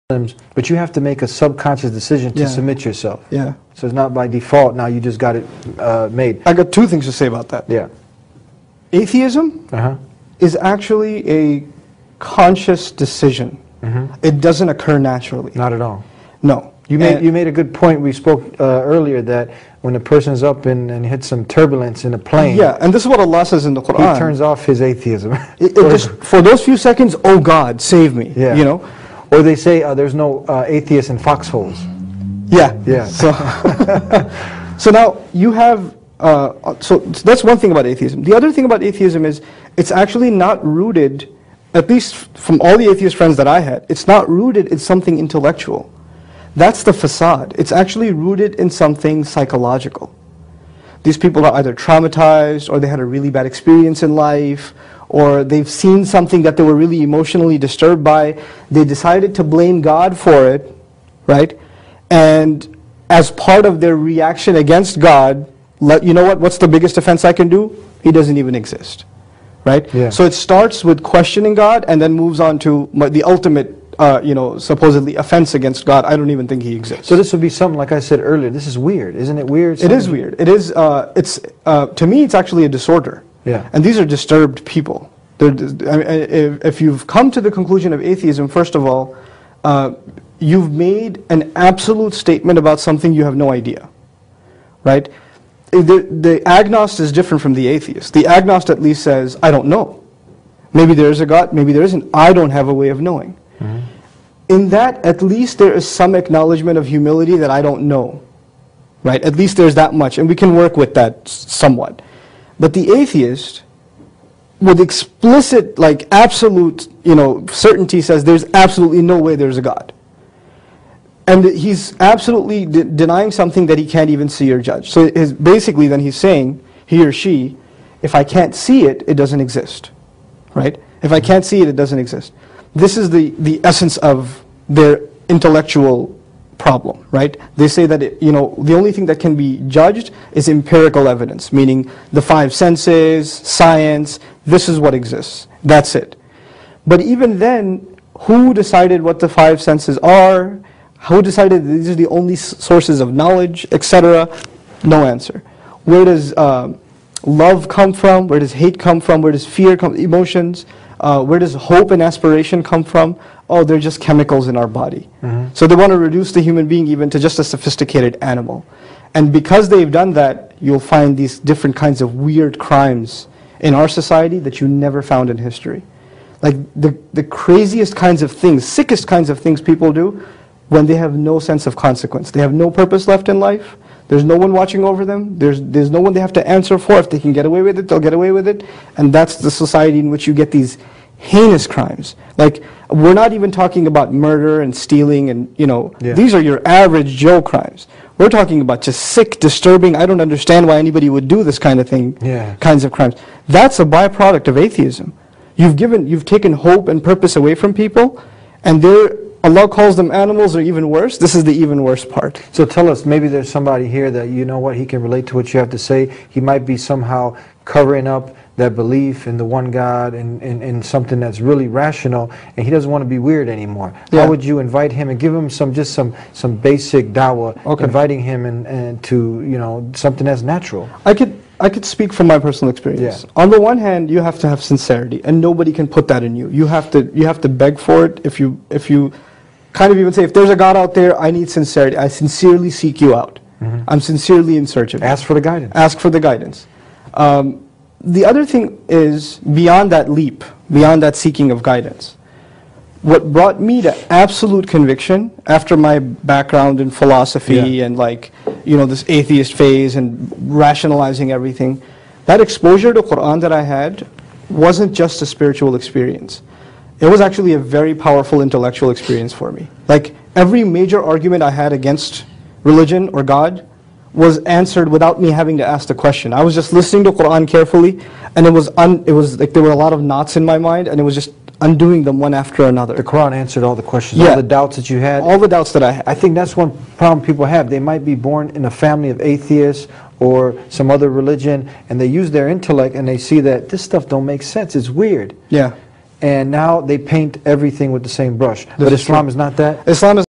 But you have to make a subconscious decision to submit yourself. Yeah. So it's not by default, now you just got it made. I got two things to say about that. Yeah. Atheism is actually a conscious decision. It doesn't occur naturally. Not at all. No. You made a good point. We spoke earlier that when a person's up and hits some turbulence in a plane, yeah, and this is what Allah says in the Quran. He turns off his atheism. It just, for those few seconds, oh God, save me. Yeah. You know? Or they say there's no atheists in foxholes. Yeah. Yeah. So, so now you have, so that's one thing about atheism. The other thing about atheism is it's actually not rooted, at least from all the atheist friends that I had, it's not rooted in something intellectual. That's the facade. It's actually rooted in something psychological. These people are either traumatized, or they had a really bad experience in life, or they've seen something that they were really emotionally disturbed by. They decided to blame God for it, right? And as part of their reaction against God, you know what? What's the biggest offense I can do? He doesn't even exist, right? Yeah. So it starts with questioning God, and then moves on to the ultimate, supposedly offense against God. I don't even think He exists. So this would be something, like I said earlier, this is weird. Isn't it weird? It is weird. It is, to me, it's actually a disorder. Yeah. And these are disturbed people. If you've come to the conclusion of atheism, first of all, you've made an absolute statement about something you have no idea, right? The agnost is different from the atheist. The agnost at least says, I don't know. Maybe there is a God, maybe there isn't. I don't have a way of knowing. In that, at least there is some acknowledgement of humility that I don't know, right? At least there's that much, and we can work with that somewhat. But the atheist, with explicit, absolute, certainty, says there's absolutely no way there's a God. And he's absolutely denying something that he can't even see or judge. So basically then he's saying, he or she, if I can't see it, it doesn't exist, right? If I can't see it, it doesn't exist. This is the essence of their intellectual problem, right? They say that the only thing that can be judged is empirical evidence, meaning the five senses, science, this is what exists. That's it. But even then, who decided what the five senses are? Who decided that these are the only sources of knowledge, etc.? No answer. Where does love come from? Where does hate come from? Where does fear come? Emotions. Where does hope and aspiration come from? Oh, they're just chemicals in our body. So they want to reduce the human being even to just a sophisticated animal. And because they've done that, you'll find these different kinds of weird crimes in our society that you never found in history. Like the craziest kinds of things, sickest kinds of things people do when they have no sense of consequence. They have no purpose left in life. There's no one watching over them. There's no one they have to answer for. If they can get away with it, they'll get away with it. And that's the society in which you get these heinous crimes. Like, we're not even talking about murder and stealing and, these are your average Joe crimes. We're talking about just sick, disturbing, I don't understand why anybody would do this kind of thing, kinds of crimes. That's a byproduct of atheism. You've taken hope and purpose away from people, and Allah calls them animals, or even worse. This is the even worse part. So tell us, maybe there's somebody here that he can relate to what you have to say. He might be somehow covering up that belief in the one God and something that's really rational, and he doesn't want to be weird anymore. How would you invite him and give him some basic dawah, inviting him and to something that's natural? I could speak from my personal experience. On the one hand, you have to have sincerity, and nobody can put that in you. You have to beg for it. If you kind of even say, if there's a God out there, I need sincerity. I sincerely seek you out. I'm sincerely in search of you. Ask for the guidance. Ask for the guidance. The other thing is, beyond that leap, beyond that seeking of guidance, what brought me to absolute conviction after my background in philosophy and this atheist phase and rationalizing everything, that exposure to Quran that I had wasn't just a spiritual experience. It was actually a very powerful intellectual experience for me. Like, every major argument I had against religion or God was answered without me having to ask the question. I was just listening to Quran carefully, and it was like there were a lot of knots in my mind, and it was just undoing them one after another. The Quran answered all the questions, all the doubts that you had. All the doubts that I had. I think that's one problem people have. They might be born in a family of atheists or some other religion, and they use their intellect and they see that this stuff don't make sense. It's weird. Yeah. and now they paint everything with the same brush. But is Islam true. is not that. Islam is